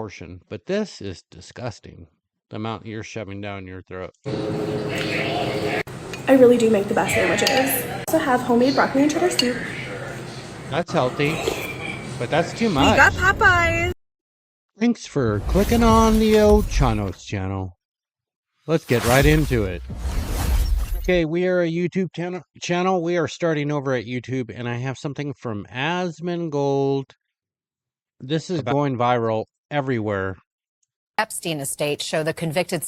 portion, but this is disgusting. The amount you're shoving down your throat. I really do make the best sandwiches. I also have homemade broccoli and cheddar soup. That's healthy, but that's too We much. got Popeyes. Thanks for clicking on the Chanos channel. Let's get right into it. Okay, we are a YouTube channel. We are starting over at YouTube, and I have something from Asmongold. This is going viral everywhere. Epstein estate show the convicted.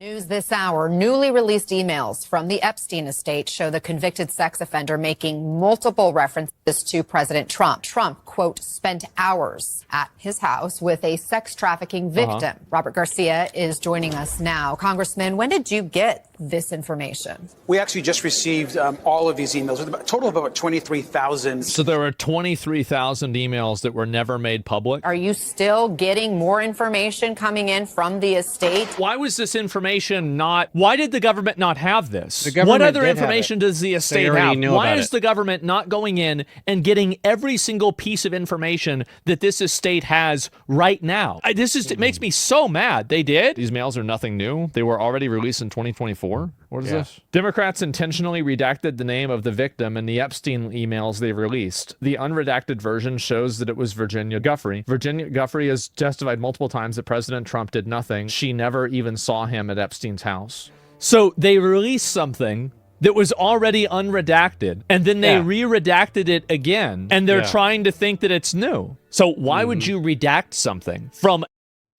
News this hour. Newly released emails from the Epstein estate show the convicted sex offender making multiple references to President Trump. Trump, quote, spent hours at his house with a sex trafficking victim. Robert Garcia is joining us now. Congressman, when did you get this information? We actually just received all of these emails, with a total of about 23,000. So there were 23,000 emails that were never made public. Are you still getting more information coming in from the estate? Why was this information why did the government not have this? government What other did have information it. does the estate already have? knew Why about is it. the government not going in and getting every single piece of information that this estate has right now? It makes me so mad. They did? These mails are nothing new. They were already released in 2024. What is this? Democrats intentionally redacted the name of the victim in the Epstein emails they released. The unredacted version shows that it was Virginia Giuffre. Virginia Giuffre has testified multiple times that President Trump did nothing. She never even saw him at Epstein's house. So they released something that was already unredacted, and then they re-redacted it again, and they're trying to think that it's new. So why would you redact something from...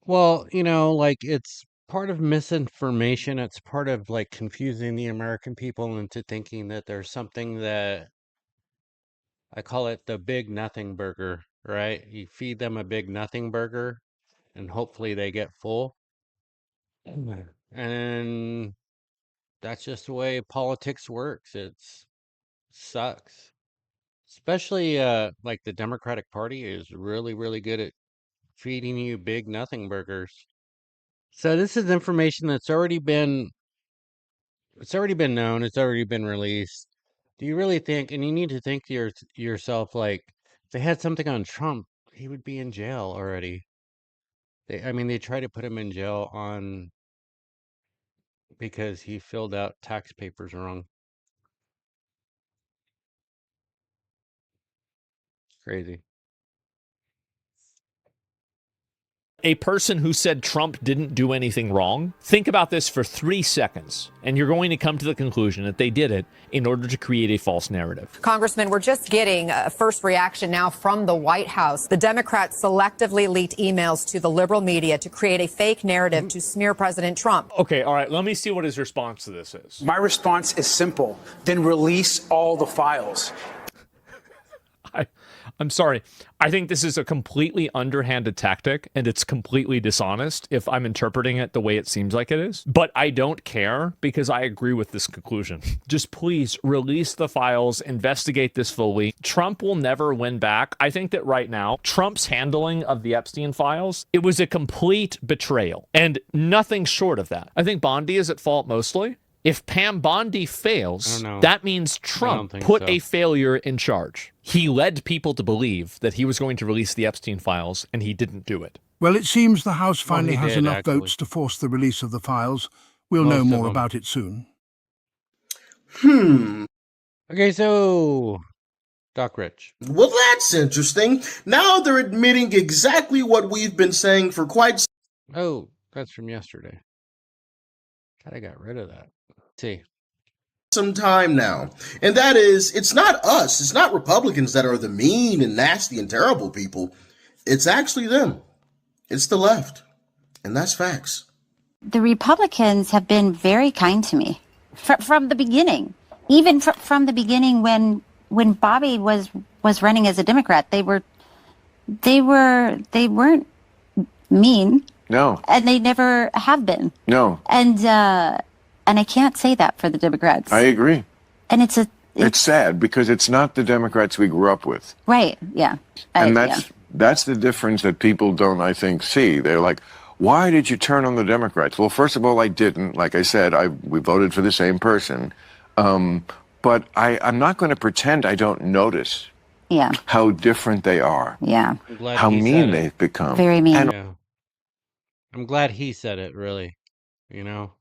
Well, it's part of misinformation. It's part of confusing the American people into thinking that there's something that I call it the big nothing burger, right? You feed them a big nothing burger and hopefully they get full. And that's just the way politics works. It sucks. Especially the Democratic Party is really, really good at feeding you big nothing burgers. So this is information that's already been known, it's already been released. Do you really think, and you need to think to yourself, if they had something on Trump, he would be in jail already. They try to put him in jail because he filled out tax papers wrong. Crazy. A person who said Trump didn't do anything wrong? Think about this for 3 seconds, and you're going to come to the conclusion that they did it in order to create a false narrative. Congressman, we're just getting a first reaction now from the White House. The Democrats selectively leaked emails to the liberal media to create a fake narrative to smear President Trump. Okay, all right, let me see what his response to this is. My response is simple. Then release all the files. I'm sorry. I think this is a completely underhanded tactic, and it's completely dishonest if I'm interpreting it the way it seems like it is. But I don't care because I agree with this conclusion. Just please release the files, investigate this fully. Trump will never win back. I think that right now, Trump's handling of the Epstein files, it was a complete betrayal, and nothing short of that. I think Bondi is at fault mostly. If Pam Bondi fails, that means Trump put a failure in charge. He led people to believe that he was going to release the Epstein files, and he didn't do it. Well, it seems the House finally has enough actually. votes to force the release of the files. We'll Most know of more them. about it soon. Okay, so Doc Rich. Well, that's interesting. Now they're admitting exactly what we've been saying for quite Oh, that's from yesterday. God, I got rid of that. Let's see. some time now. And that is, it's not us. It's not Republicans that are the mean and nasty and terrible people. It's actually them. It's the left. And that's facts. The Republicans have been very kind to me from the beginning. Even from the beginning when Bobby was running as a Democrat, they weren't mean. No. And they never have been. No. And I can't say that for the Democrats. I agree. And it's sad because it's not the Democrats we grew up with. right. Yeah. And that's the difference that people don't, I think, see. They're like, why did you turn on the Democrats? Well, first of all, I didn't. Like I said, we voted for the same person. But I'm not going to pretend I don't notice Yeah. how different they are, Yeah. I'm glad how he mean said it. they've become. Very mean. And Yeah. I'm glad he said it, really, you know?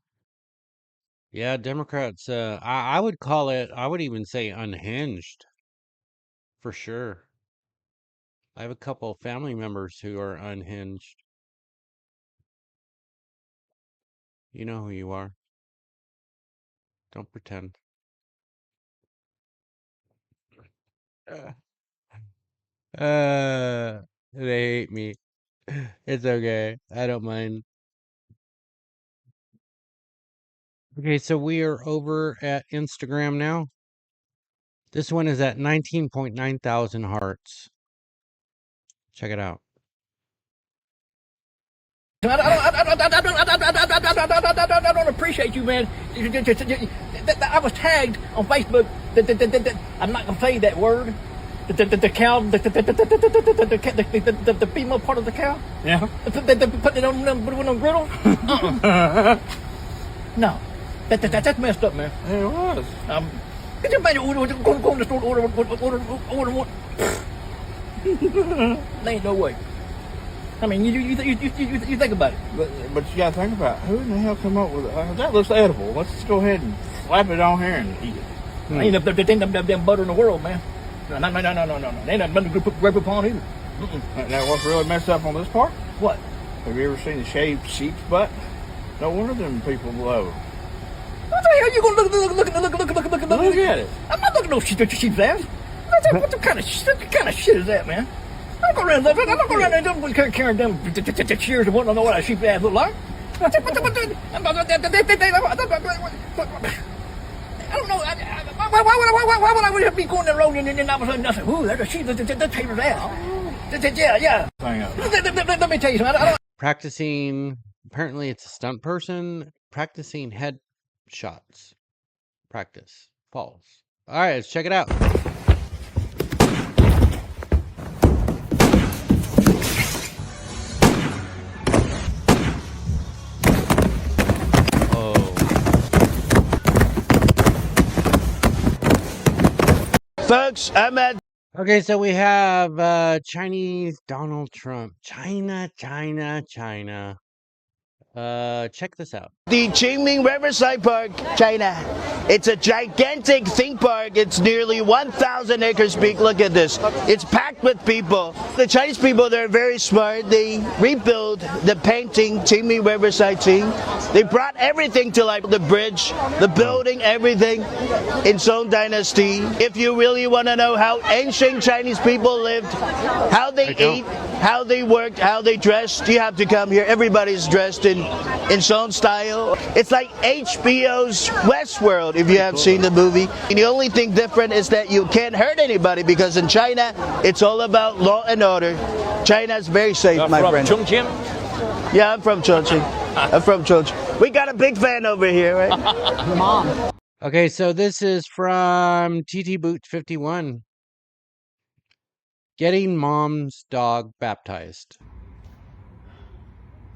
Yeah, Democrats, I would call it, I would even say unhinged, for sure. I have a couple family members who are unhinged. You know who you are. Don't pretend. Uh, they hate me. It's okay. I don't mind. Okay, so we are over at Instagram now. This one is at 19.9 thousand hearts. Check it out. I don't appreciate you, man. I was tagged on Facebook. I'm not gonna say that word. The cow, the female part of the cow. Yeah. They put it on them griddle. No, that's messed up, man. It was. Could you imagine go in the store order one? There ain't no way. I mean, you think about it. But you gotta think about it. Who in the hell come up with it? That looks edible. Let's just go ahead and slap it on here and eat it. Ain't the damn butter in the world, man. No. Ain't nothing to put grape upon either. Now, what's really messed up on this part? What? Have you ever seen a shaved sheep's butt? No wonder them people love them. What the hell you gonna look at it? I'm not looking at no sheep's ass. What kind of shit is that, man? I'm not going around there carrying them shears and whatnot. Know what a sheep's ass look like? I don't know. Why would I be going the road and then all of a sudden nothing? Ooh, there's a sheep. That's Taylor's ass. Yeah. Let me tell you something. Practicing, apparently it's a stunt person, practicing head shots. Practice. False. All right, let's check it out. Folks, I'm at. Okay, so we have Chinese Donald Trump. China. Check this out. The Qingming Riverside Park, China. It's a gigantic theme park. It's nearly 1,000 acres big. Look at this. It's packed with people. The Chinese people, they're very smart. They rebuild the painting, Qingming Riverside Scene. They brought everything to life. The bridge, the building, everything in Song Dynasty. If you really want to know how ancient Chinese people lived, how they ate, how they worked, how they dressed, you have to come here. Everybody's dressed in Song style. It's like HBO's Westworld, if you have seen the movie. And the only thing different is that you can't hurt anybody, because in China, it's all about law and order. China's very safe, my friend. Chongqing? Yeah, I'm from Chongqing. We got a big fan over here, right? Mom. Okay, so this is from TT Boots 51. Getting mom's dog baptized.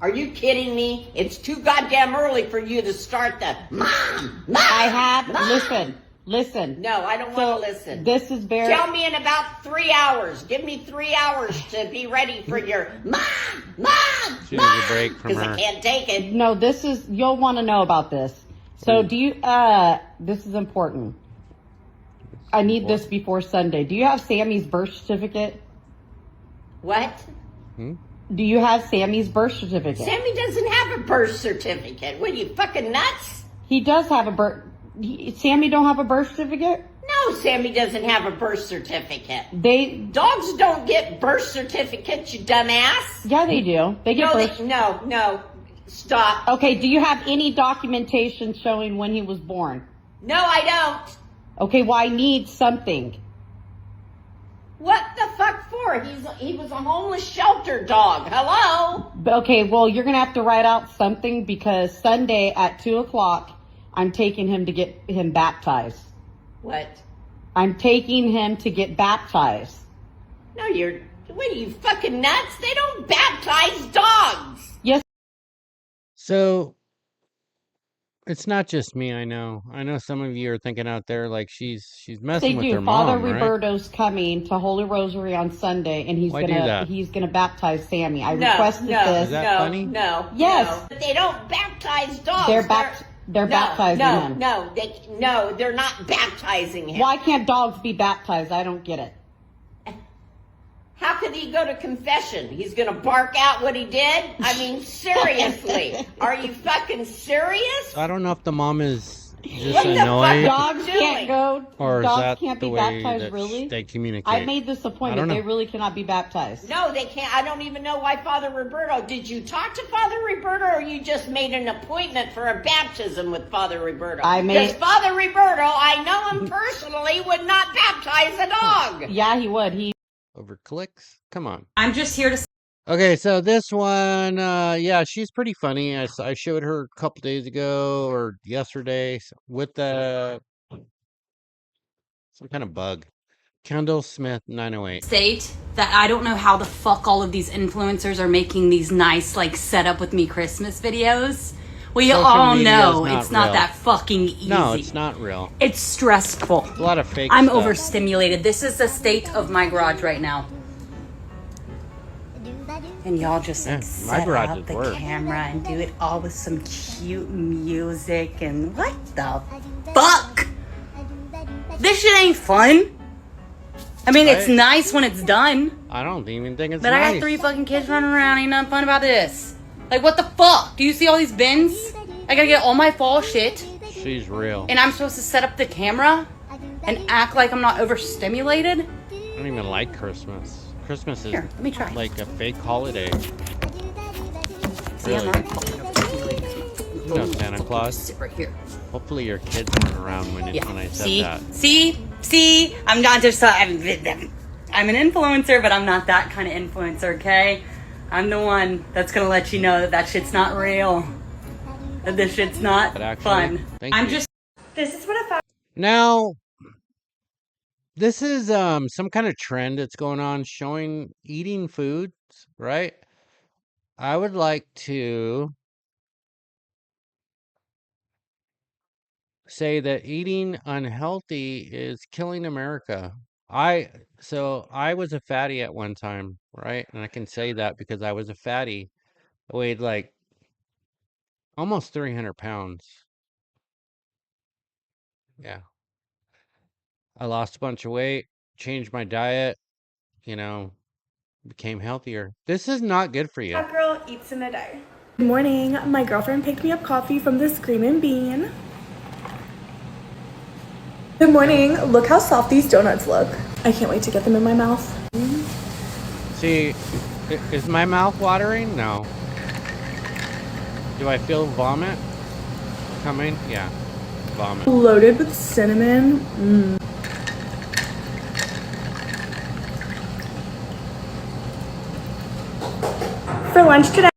Are you kidding me? It's too goddamn early for you to start the mom. I have, Mom. listen. No, I don't want to listen. This is very. Tell me in about 3 hours. Give me 3 hours to be ready for your mom. She needs a break from Because her. I can't take it. No, this is, you'll want to know about this. So do you, this is important. I need this before Sunday. Do you have Sammy's birth certificate? What? Do you have Sammy's birth certificate? Sammy doesn't have a birth certificate. What, are you fucking nuts? He does have a birth. Sammy don't have a birth certificate? No, Sammy doesn't have a birth certificate. Dogs don't get birth certificates, you dumbass. Yeah, they do. They get birth. No. Stop. Okay, do you have any documentation showing when he was born? No, I don't. Okay, well, I need something. What the fuck for? He was a homeless shelter dog. Hello? Okay, well, you're going to have to write out something, because Sunday at 2:00, I'm taking him to get him baptized. What? I'm taking him to get baptized. No, what are you fucking nuts? They don't baptize dogs. Yes. So, It's not just me, I know. I know some of you are thinking out there like she's They messing with do. their Father mom, right? Roberto's coming to Holy Rosary on Sunday, and Why do that? he's gonna baptize Sammy. I No, requested no, this. Is that no, funny? no. Yes. no. But they don't baptize dogs. They're baptizing him. No, they're not baptizing him. Why can't dogs be baptized? I don't get it. How could he go to confession? He's gonna bark out what he did? I mean, seriously. Are you fucking serious? I don't know if the mom is just What the fuck? annoyed Dogs can't go. or is dogs that can't the be way baptized. that Really? they communicate. I made this I don't appointment. know. They really cannot be baptized. No, they can't. I don't even know why Father Roberto. Did you talk to Father Roberto, or you just made an appointment for a baptism with Father Roberto? Because Father Roberto, I know him personally, would not baptize a dog. Yeah, he would. Over clicks? Come on. I'm just here to. Okay, so this one, yeah, she's pretty funny. I showed her a couple days ago or yesterday with some kind of bug. Kendall Smith 908. State that I don't know how the fuck all of these influencers are making these nice, like, set up with me Christmas videos. We Social all media know is not it's not real. that fucking easy. No, it's not real. It's stressful. It's a lot of fake I'm stuff. overstimulated. This is the state of my garage right now. And y'all just like, my set garage up is the worse. camera and do it all with some cute music and what the fuck? This shit ain't fun. I mean, it's Right. nice when it's done, I don't even think it's but I nice. got 3 fucking kids running around. Ain't nothing fun about this. Like, what the fuck? Do you see all these bins? I gotta get all my fall shit, She's real. and I'm supposed to set up the camera and act like I'm not overstimulated? I don't even like Christmas. Christmas is Here, let me try. like a fake holiday. See, I'm Really. not fucking overstimulated. You know Santa Claus. Sit right here. Hopefully your kids weren't around when Yeah. when I said See? that. See? I'm not just. I'm an influencer, but I'm not that kind of influencer. Okay? I'm the one that's gonna let you know that that shit's not real. That this shit's not But actually, fun. thank I'm you. just. This is what I found. Now, this is some kind of trend that's going on showing eating foods, right? I would like to say that eating unhealthy is killing America. So I was a fatty at one time, right? And I can say that because I was a fatty. I weighed like almost 300 pounds. Yeah. I lost a bunch of weight, changed my diet, you know, became healthier. This is not good for you. A girl eats in a day. Good morning. My girlfriend picked me up coffee from the Screamin' Bean. Good morning. Look how soft these donuts look. I can't wait to get them in my mouth. See, is my mouth watering? No. Do I feel vomit coming? Yeah, vomit. Loaded with cinnamon. For lunch today,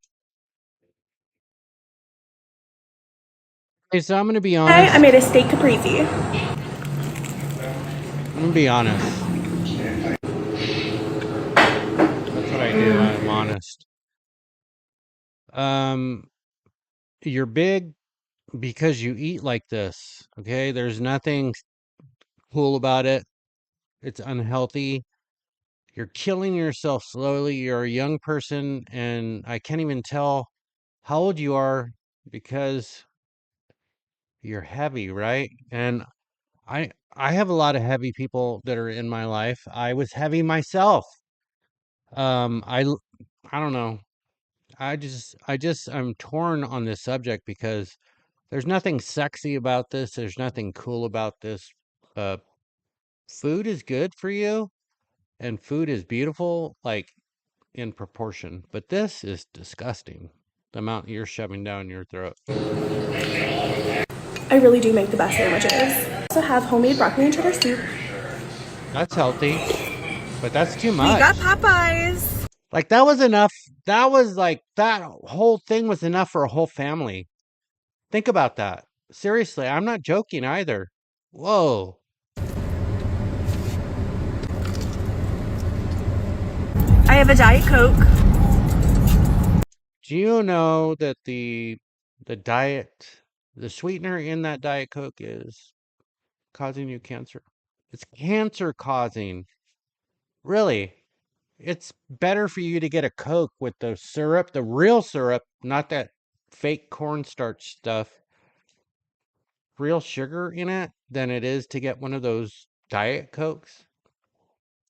Okay, so I'm gonna be honest. I made a steak caprese. I'm gonna be honest. That's what I do. I'm honest. You're big because you eat like this. Okay, there's nothing cool about it. It's unhealthy. You're killing yourself slowly. You're a young person, and I can't even tell how old you are because you're heavy, right? And I have a lot of heavy people that are in my life. I was heavy myself. I don't know. I'm torn on this subject because there's nothing sexy about this. There's nothing cool about this. Uh, Food is good for you, and food is beautiful, like in proportion. But this is disgusting. The amount you're shoving down your throat. I really do make the best sandwiches. I also have homemade broccoli and cheddar soup. That's healthy, but that's too We much. got Popeyes. Like that was enough. That was like that whole thing was enough for a whole family. Think about that. Seriously, I'm not joking either. Whoa. I have a Diet Coke. Do you know that the diet The sweetener in that Diet Coke is causing you cancer. It's cancer causing. Really. It's better for you to get a Coke with the syrup, the real syrup, not that fake cornstarch stuff, real sugar in it, than it is to get one of those Diet Cokes.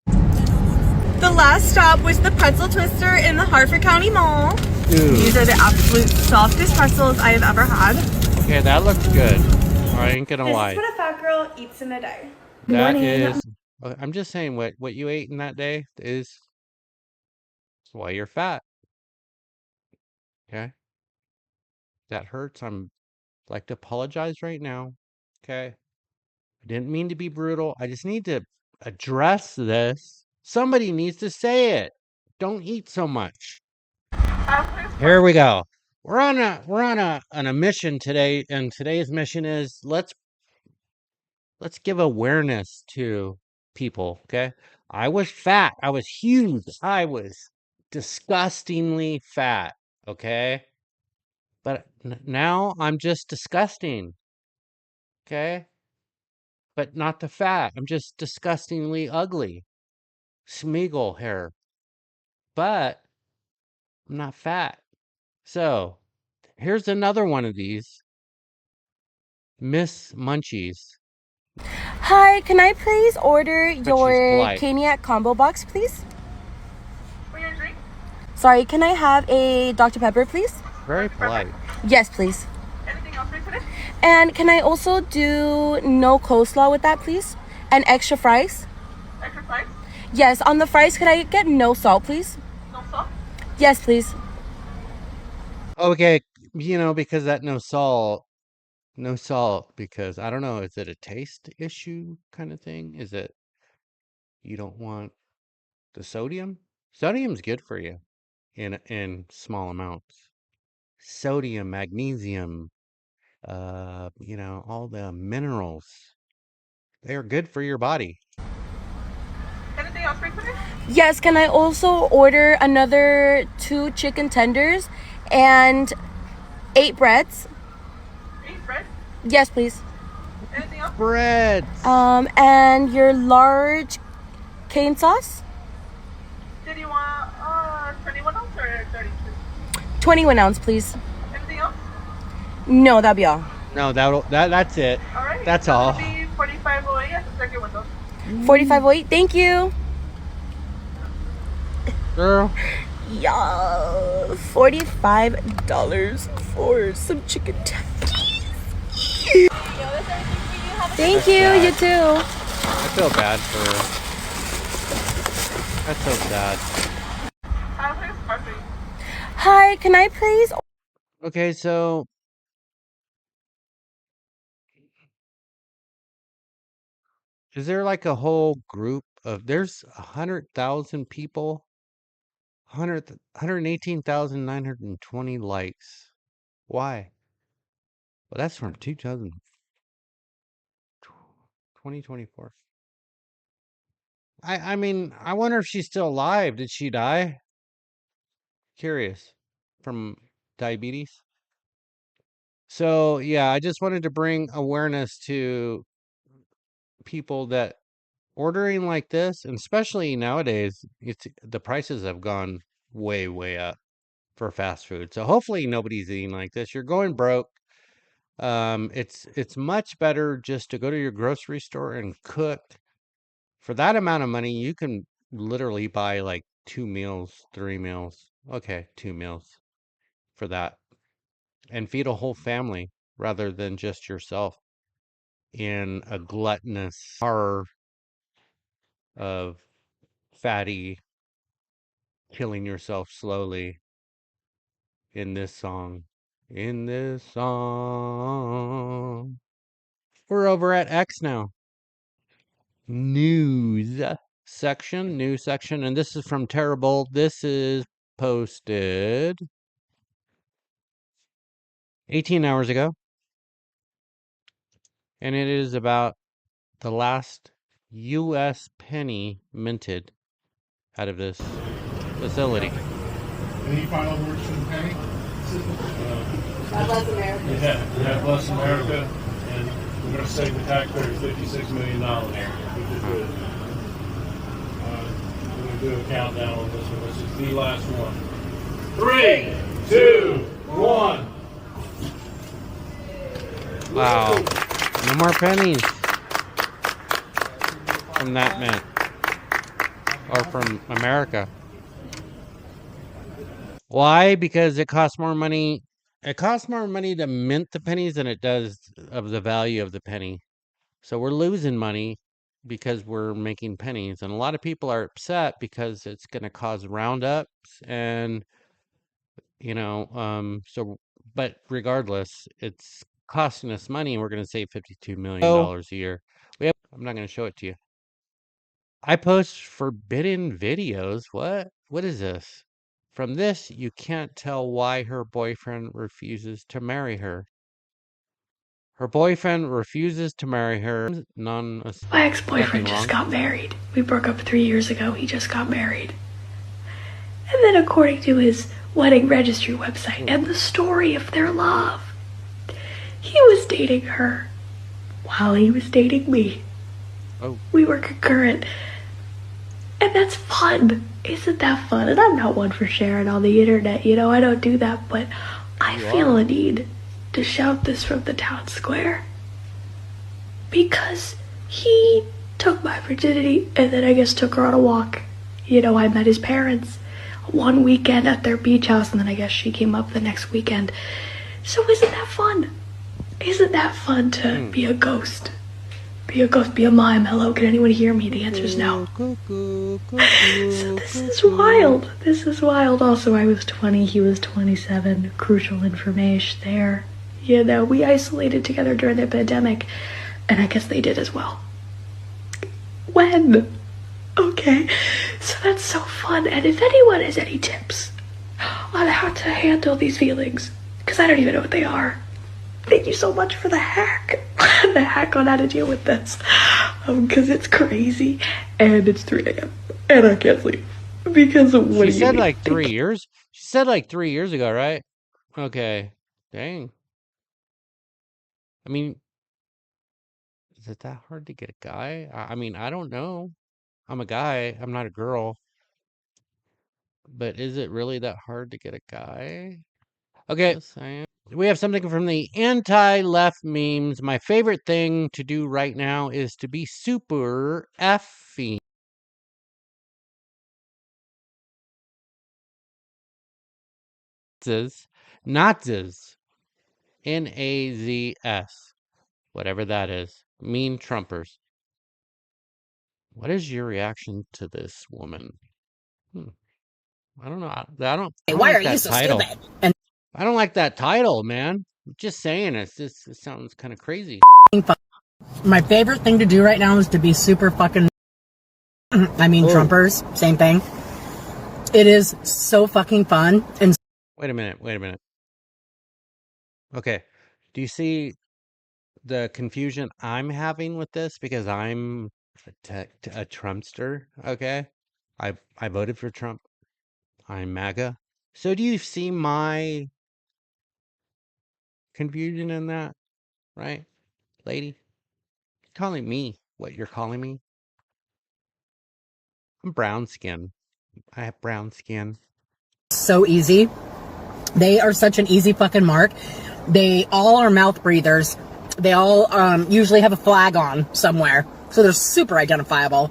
The last stop was the Pretzel Twister in the Harford County Mall. Dude. These are the absolute softest pretzels I have ever had. Okay, that looks good. I ain't gonna lie. This is what a fat girl eats in a day. That is, I'm just saying what you ate in that day is why you're fat. Okay? That hurts. I'm like to apologize right now. Okay? I didn't mean to be brutal. I just need to address this. Somebody needs to say it. Don't eat so much. Here we go. We're on a mission today, and today's mission is let's give awareness to people, okay? I was fat. I was huge. I was disgustingly fat, okay? But now I'm just disgusting, okay? But not the fat. I'm just disgustingly ugly. Smeagol hair. But I'm not fat. So, here's another one of these. Miss Munchies. Hi, can I please order she's your polite. Caniac combo box, please? Sorry, can I have a Dr. Pepper, please? Very polite. Yes, please. And can I also do no coleslaw with that, please? And extra fries? Extra fries? Yes, on the fries, could I get no salt, please? No salt? Yes, please. Okay, because that no salt, because I don't know, is it a taste issue kind of thing? Is it you don't want the sodium? Sodium's good for you in small amounts. Sodium, magnesium, all the minerals. They are good for your body. Anything else for today? Yes, can I also order another 2 chicken tenders and 8 breads? 8 bread? Yes, please. Anything else? Breads. And your large cane sauce? Did you want 21 ounce or 32? 21 ounce, please. Anything else? No, that'll be all. No, that's it. All right. That's all. It'll be 4508 at the second window. 4508, thank you. Girl. Yeah, $45 for some chicken tenders. Thank That's you, sad. you too. I feel bad for her. That's so sad. Hi, can I please? Okay, so is there like a whole group of there's 100,000 people, 118,920 likes. Why? Well, that's from 2024. I mean, I wonder if she's still alive. Did she die? Curious. From diabetes? So, yeah, I just wanted to bring awareness to people that ordering like this, and especially nowadays, the prices have gone way, way up for fast food. So hopefully nobody's eating like this. You're going broke. It's much better just to go to your grocery store and cook. For that amount of money, you can literally buy like 2 meals, 3 meals. Okay, 2 meals for that. And feed a whole family rather than just yourself in a gluttonous horror of fatty killing yourself slowly in this song. In this song. We're over at X now. News section, and this is from Terrible. This is posted 18 hours ago. And it is about the last U.S. penny minted out of this facility. Any final words from Penny? God bless America. Yeah, bless America, and we're going to save the taxpayers $56 million. Which is good. We're going to do a countdown on this one. This is the last one. 3, 2, 1. Wow. No more pennies from that mint. Or from America. Why? Because it costs more money. It costs more money to mint the pennies than it does of the value of the penny. So we're losing money because we're making pennies. And a lot of people are upset because it's going to cause roundups and, but regardless, it's costing us money and we're going to save $52 million a year. I'm not going to show it to you. I post forbidden videos. What? What is this? From this, you can't tell why her boyfriend refuses to marry her. Her boyfriend refuses to marry her. My ex-boyfriend just got married. We broke up 3 years ago. He just got married. And then according to his wedding registry website and the story of their love, he was dating her while he was dating me. Oh. We were concurrent. And that's fun. Isn't that fun? And I'm not one for sharing on the internet, I don't do that, but I feel a need to shout this from the town square. Because he took my virginity and then I guess took her on a walk. I met his parents one weekend at their beach house and then I guess she came up the next weekend. So isn't that fun? Isn't that fun to be a ghost? Be a ghost, be a mime. Hello, can anyone hear me? The answer is no. So this is wild. This is wild. Also, I was 20, he was 27. Crucial information there. We isolated together during the pandemic, and I guess they did as well. When? Okay, so that's so fun. And if anyone has any tips on how to handle these feelings, because I don't even know what they are, thank you so much for the hack. The hack on how to deal with this. Because it's crazy. And it's 3 a.m. And I can't sleep. Because of what She said like 3 years? She said like 3 years ago, right? Okay. Dang. I mean, is it that hard to get a guy? I mean, I don't know. I'm a guy. I'm not a girl. But is it really that hard to get a guy? Okay. Yes, I am. We have something from the anti-left memes. My favorite thing to do right now is to be super effing. Nazis. Nazs. Whatever that is. Mean Trumpers. What is your reaction to this woman? I don't know. I don't Why like are you so stupid? And I don't like that title, man. I'm just saying, it sounds kind of crazy. my favorite thing to do right now is to be super fucking, Trumpers, same thing. It is so fucking fun. And Wait a minute. Okay. Do you see the confusion I'm having with this? Because I'm a Trumpster, okay? I voted for Trump. I'm MAGA. So do you see my confusion in that? Right? Lady? You're calling me what you're calling me? I'm brown skin. I have brown skin. so easy. They are such an easy fucking mark. They all are mouth breathers. They all usually have a flag on somewhere. So they're super identifiable.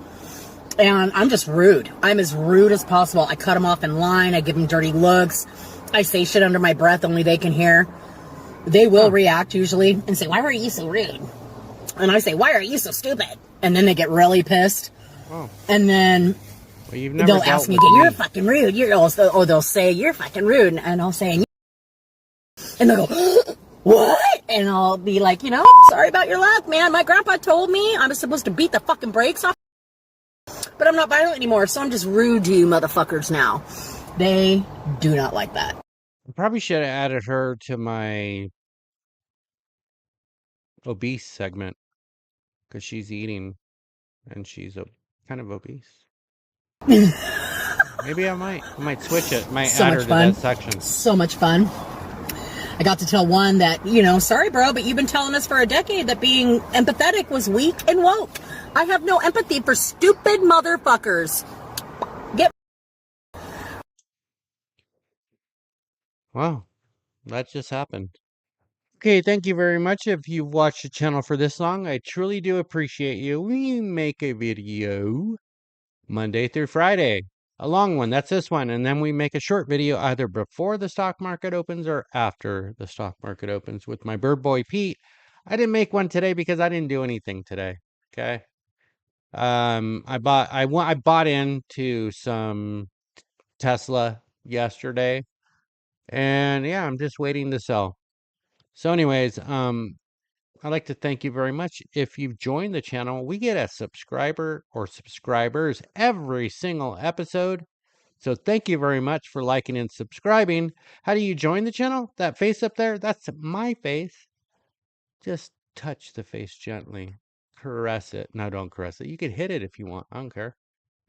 And I'm just rude. I'm as rude as possible. I cut them off in line. I give them dirty looks. I say shit under my breath only they can hear. They will react usually and say, why were you so rude? And I say, why are you so stupid? And then they get really pissed. Oh. And then Well, you've never they'll dealt ask me with again, you're me. fucking rude. They'll say, you're fucking rude. And I'll say, and they'll go, what? And I'll be like, sorry about your luck, man. My grandpa told me I was supposed to beat the fucking brakes off. But I'm not violent anymore, so I'm just rude to you motherfuckers now. They do not like that. I probably should have added her to my obese segment because she's eating and she's kind of obese. Maybe I might switch it. Might So add her much to fun. that section. So much fun. I got to tell one that, you know, sorry, bro, but you've been telling us for a decade that being empathetic was weak and woke. I have no empathy for stupid motherfuckers. Get. Wow, that just happened. Okay, thank you very much. If you've watched the channel for this long, I truly do appreciate you. We make a video Monday through Friday. A long one, that's this one. And then we make a short video either before the stock market opens or after the stock market opens with my bird boy Pete. I didn't make one today because I didn't do anything today. Okay. I bought into some Tesla yesterday. And yeah, I'm just waiting to sell. So anyways, I'd like to thank you very much. If you've joined the channel, we get a subscriber or subscribers every single episode. So thank you very much for liking and subscribing. How do you join the channel? That face up there, that's my face. Just touch the face gently. Caress it. No, don't caress it. You can hit it if you want. I don't care.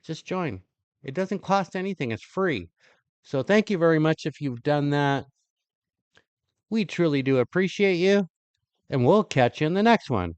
Just join. It doesn't cost anything. It's free. So thank you very much if you've done that. We truly do appreciate you. And we'll catch you in the next one.